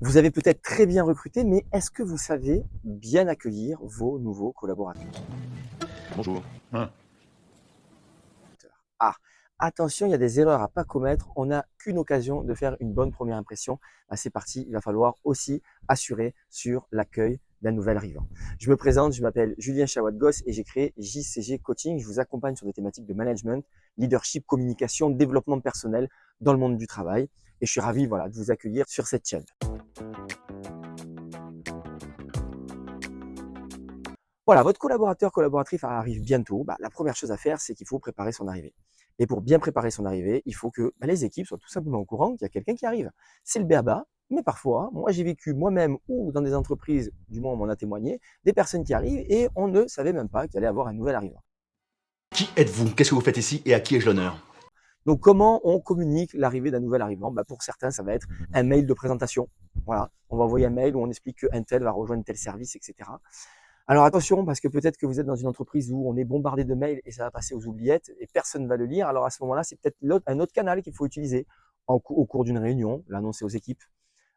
Vous avez peut-être très bien recruté, mais est-ce que vous savez bien accueillir vos nouveaux collaborateurs? Bonjour. Hein. Ah, attention, il y a des erreurs à pas commettre. On n'a qu'une occasion de faire une bonne première impression. Ah, c'est parti, il va falloir aussi assurer sur l'accueil d'un nouvel arrivant. Je me présente, je m'appelle Julien Chawat-Goss et j'ai créé JCG Coaching. Je vous accompagne sur des thématiques de management, leadership, communication, développement personnel dans le monde du travail. Et je suis ravi voilà, de vous accueillir sur cette chaîne. Voilà, votre collaborateur, collaboratrice arrive bientôt. Bah, la première chose à faire, c'est qu'il faut préparer son arrivée. Et pour bien préparer son arrivée, il faut que les équipes soient tout simplement au courant qu'il y a quelqu'un qui arrive. C'est le b.a.-ba, mais parfois, moi j'ai vécu moi-même ou dans des entreprises, du moins on m'en a témoigné, des personnes qui arrivent et on ne savait même pas qu'il allait avoir un nouvel arrivant. Qui êtes-vous? Qu'est-ce que vous faites ici et à qui ai-je l'honneur? Donc comment on communique l'arrivée d'un nouvel arrivant? Bah, pour certains, ça va être un mail de présentation. Voilà, on va envoyer un mail où on explique qu'un tel va rejoindre tel service, etc. Alors attention, parce que peut-être que vous êtes dans une entreprise où on est bombardé de mails et ça va passer aux oubliettes et personne ne va le lire. Alors à ce moment-là, c'est peut-être un autre canal qu'il faut utiliser au cours d'une réunion, l'annoncer aux équipes,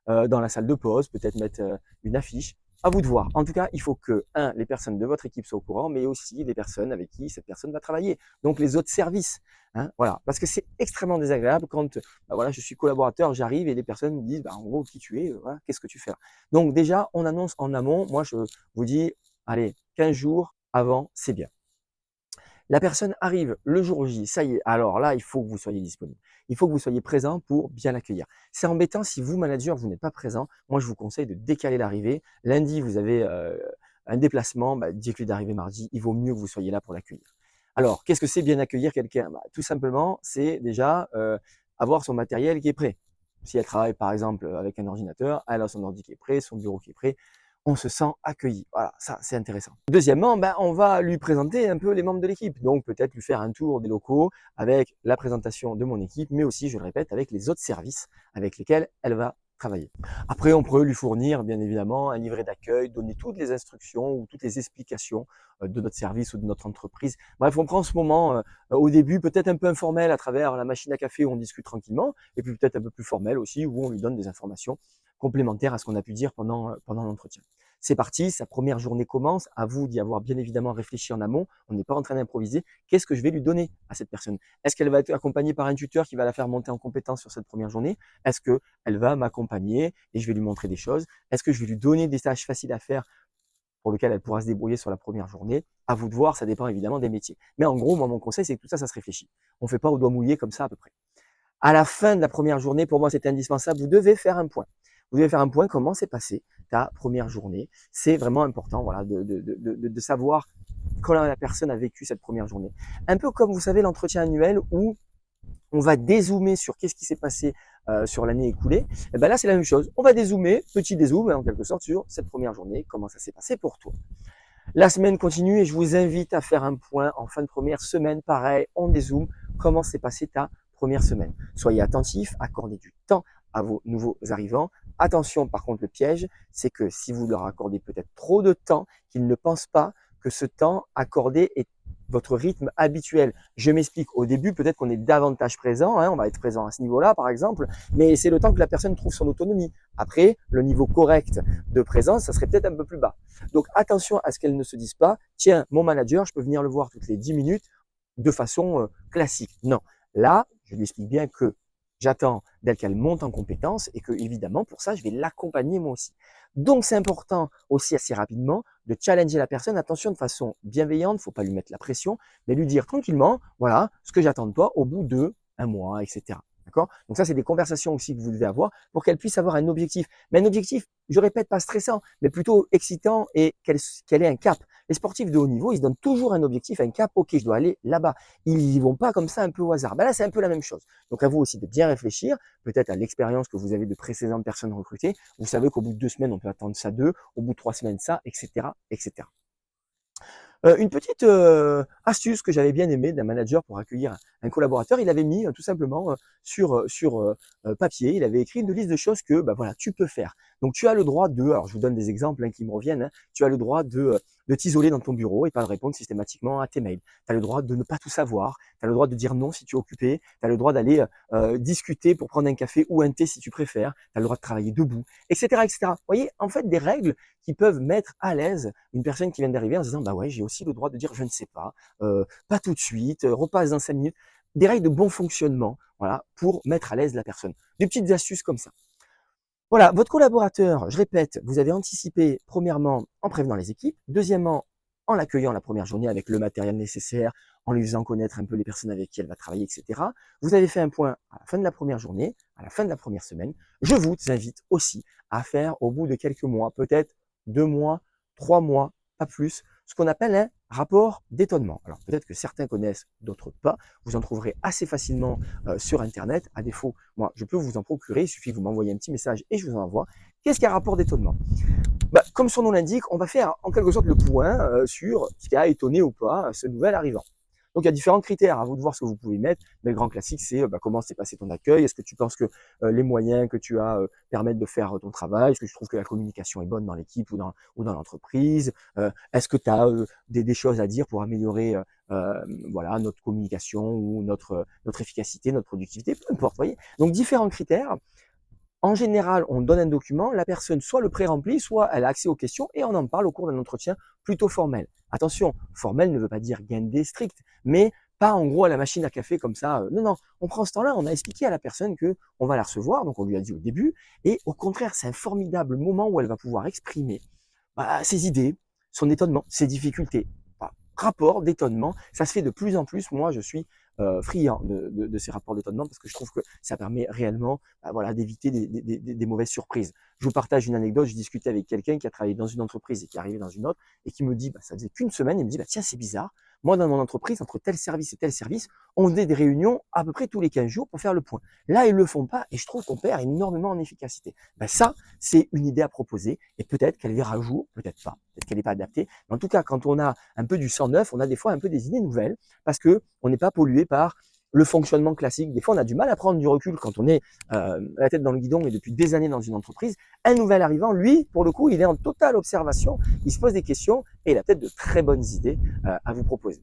dans la salle de pause, peut-être mettre une affiche. À vous de voir. En tout cas, il faut que, les personnes de votre équipe soient au courant, mais aussi les personnes avec qui cette personne va travailler. Donc les autres services. Hein, voilà. Parce que c'est extrêmement désagréable quand voilà, je suis collaborateur, j'arrive et les personnes me disent en gros qui tu es, voilà, qu'est-ce que tu fais là. Donc déjà, on annonce en amont. Moi, je vous dis, allez, 15 jours avant, c'est bien. La personne arrive le jour J, ça y est, alors là, il faut que vous soyez disponible. Il faut que vous soyez présent pour bien l'accueillir. C'est embêtant si vous, manager, vous n'êtes pas présent. Moi, je vous conseille de décaler l'arrivée. Lundi, vous avez un déplacement, dites-lui d'arriver mardi. Il vaut mieux que vous soyez là pour l'accueillir. Alors, qu'est-ce que c'est bien accueillir quelqu'un? Tout simplement, c'est déjà avoir son matériel qui est prêt. Si elle travaille par exemple avec un ordinateur, elle a son ordi qui est prêt, son bureau qui est prêt, on se sent accueilli. Voilà, ça c'est intéressant. Deuxièmement, on va lui présenter un peu les membres de l'équipe. Donc peut-être lui faire un tour des locaux avec la présentation de mon équipe, mais aussi, je le répète, avec les autres services avec lesquels elle va travailler. Après, on peut lui fournir, bien évidemment, un livret d'accueil, donner toutes les instructions ou toutes les explications de notre service ou de notre entreprise. Bref, on prend ce moment au début, peut-être un peu informel à travers la machine à café où on discute tranquillement, et puis peut-être un peu plus formel aussi, où on lui donne des informations complémentaires à ce qu'on a pu dire pendant l'entretien. C'est parti, sa première journée commence, à vous d'y avoir bien évidemment réfléchi en amont, on n'est pas en train d'improviser. Qu'est-ce que je vais lui donner à cette personne? Est-ce qu'elle va être accompagnée par un tuteur qui va la faire monter en compétence sur cette première journée? Est-ce qu'elle va m'accompagner et je vais lui montrer des choses? Est-ce que je vais lui donner des tâches faciles à faire pour lesquelles elle pourra se débrouiller sur la première journée? À vous de voir, ça dépend évidemment des métiers. Mais en gros, moi, mon conseil, c'est que tout ça, ça se réfléchit. On ne fait pas au doigt mouillé comme ça à peu près. À la fin de la première journée, pour moi, c'est indispensable. Vous devez faire un point. Vous devez faire un point, comment s'est passée ta première journée. C'est vraiment important voilà, de savoir comment la personne a vécu cette première journée. Un peu comme, vous savez, l'entretien annuel où on va dézoomer sur qu'est-ce qui s'est passé sur l'année écoulée. Et ben là, c'est la même chose. On va dézoomer, petit dézoom, en quelque sorte, sur cette première journée, comment ça s'est passé pour toi. La semaine continue et je vous invite à faire un point en fin de première semaine. Pareil, on dézoome. Comment s'est passée ta première semaine? Soyez attentifs, accordez du temps à vos nouveaux arrivants. Attention, par contre, le piège, c'est que si vous leur accordez peut-être trop de temps, qu'ils ne pensent pas que ce temps accordé est votre rythme habituel. Je m'explique. Au début, peut-être qu'on est davantage présent, hein, on va être présent à ce niveau-là, par exemple, mais c'est le temps que la personne trouve son autonomie. Après, le niveau correct de présence, ça serait peut-être un peu plus bas. Donc attention à ce qu'elles ne se disent pas, tiens, mon manager, je peux venir le voir toutes les 10 minutes de façon classique. Non, là, je lui explique bien que j'attends d'elle qu'elle monte en compétence et que, évidemment, pour ça, je vais l'accompagner moi aussi. Donc, c'est important aussi assez rapidement de challenger la personne, attention, de façon bienveillante, il ne faut pas lui mettre la pression, mais lui dire tranquillement, voilà, ce que j'attends de toi au bout de un mois, etc. D'accord? Donc ça, c'est des conversations aussi que vous devez avoir pour qu'elle puisse avoir un objectif. Mais un objectif, je répète, pas stressant, mais plutôt excitant et qu'elle ait un cap. Les sportifs de haut niveau, ils se donnent toujours un objectif, un cap. Ok, je dois aller là-bas. Ils n'y vont pas comme ça un peu au hasard. Ben là, c'est un peu la même chose. Donc à vous aussi de bien réfléchir, peut-être à l'expérience que vous avez de précédentes personnes recrutées. Vous savez qu'au bout de 2 semaines, on peut attendre ça d'eux. Au bout de 3 semaines, ça, etc., etc. Une petite Astuce que j'avais bien aimé d'un manager pour accueillir un collaborateur, il avait mis tout simplement sur papier, il avait écrit une liste de choses que bah, voilà, tu peux faire. Donc tu as le droit de, alors je vous donne des exemples qui me reviennent, tu as le droit de t'isoler dans ton bureau et pas de répondre systématiquement à tes mails. Tu as le droit de ne pas tout savoir, tu as le droit de dire non si tu es occupé, tu as le droit d'aller discuter pour prendre un café ou un thé si tu préfères, tu as le droit de travailler debout, etc., etc. Vous voyez, en fait, des règles qui peuvent mettre à l'aise une personne qui vient d'arriver en se disant, bah ouais, j'ai aussi le droit de dire je ne sais pas tout de suite, repasse dans 5 minutes. Des règles de bon fonctionnement, voilà, pour mettre à l'aise la personne. Des petites astuces comme ça. Voilà, votre collaborateur, je répète, vous avez anticipé premièrement en prévenant les équipes, deuxièmement en l'accueillant la première journée avec le matériel nécessaire, en lui faisant connaître un peu les personnes avec qui elle va travailler, etc. Vous avez fait un point à la fin de la première journée, à la fin de la première semaine. Je vous invite aussi à faire au bout de quelques mois, peut-être 2 mois, 3 mois, pas plus, ce qu'on appelle un rapport d'étonnement. Alors peut-être que certains connaissent, d'autres pas. Vous en trouverez assez facilement sur Internet. À défaut, moi, je peux vous en procurer. Il suffit que vous m'envoyez un petit message et je vous en envoie. Qu'est-ce qu'un rapport d'étonnement? Bah, comme son nom l'indique, on va faire en quelque sorte le point sur ce qui a étonné ou pas ce nouvel arrivant. Donc il y a différents critères, à vous de voir ce que vous pouvez mettre, mais le grand classique c'est comment s'est passé ton accueil, est-ce que tu penses que les moyens que tu as permettent de faire ton travail, est-ce que tu trouves que la communication est bonne dans l'équipe ou dans l'entreprise, est-ce que tu as des choses à dire pour améliorer voilà, notre communication ou notre efficacité, notre productivité, peu importe, voyez. Donc différents critères. En général, on donne un document, la personne soit le pré-remplit, soit elle a accès aux questions et on en parle au cours d'un entretien plutôt formel. Attention, formel ne veut pas dire guindé strict, mais pas en gros à la machine à café comme ça. Non, non, on prend ce temps-là, on a expliqué à la personne que on va la recevoir, donc on lui a dit au début, et au contraire, c'est un formidable moment où elle va pouvoir exprimer ses idées, son étonnement, ses difficultés. Voilà. Rapport d'étonnement, ça se fait de plus en plus. Moi, je suis friand de ces rapports d'étonnement parce que je trouve que ça permet réellement voilà, d'éviter des mauvaises surprises. Je vous partage une anecdote. Je discutais avec quelqu'un qui a travaillé dans une entreprise et qui est arrivé dans une autre et qui me dit, ça faisait qu'une semaine, il me dit, tiens, c'est bizarre. Moi, dans mon entreprise, entre tel service et tel service, on faisait des réunions à peu près tous les 15 jours pour faire le point. Là, ils le font pas et je trouve qu'on perd énormément en efficacité. Ça, c'est une idée à proposer et peut-être qu'elle verra le jour, peut-être pas, peut-être qu'elle n'est pas adaptée. Mais en tout cas, quand on a un peu du sang neuf, on a des fois un peu des idées nouvelles parce que on n'est pas pollué par le fonctionnement classique. Des fois, on a du mal à prendre du recul quand on est la tête dans le guidon et depuis des années dans une entreprise. Un nouvel arrivant, lui, pour le coup, il est en totale observation, il se pose des questions et il a peut-être de très bonnes idées à vous proposer.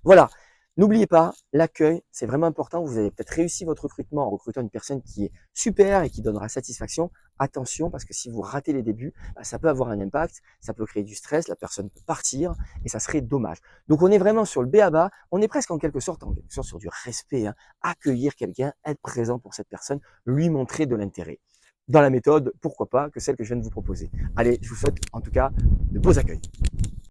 Voilà. N'oubliez pas, l'accueil, c'est vraiment important. Vous avez peut-être réussi votre recrutement en recrutant une personne qui est super et qui donnera satisfaction. Attention, parce que si vous ratez les débuts, ça peut avoir un impact, ça peut créer du stress, la personne peut partir et ça serait dommage. Donc on est vraiment sur le b.a.-ba, on est presque en quelque sorte sur du respect, accueillir quelqu'un, être présent pour cette personne, lui montrer de l'intérêt. Dans la méthode, pourquoi pas, que celle que je viens de vous proposer. Allez, je vous souhaite en tout cas de beaux accueils.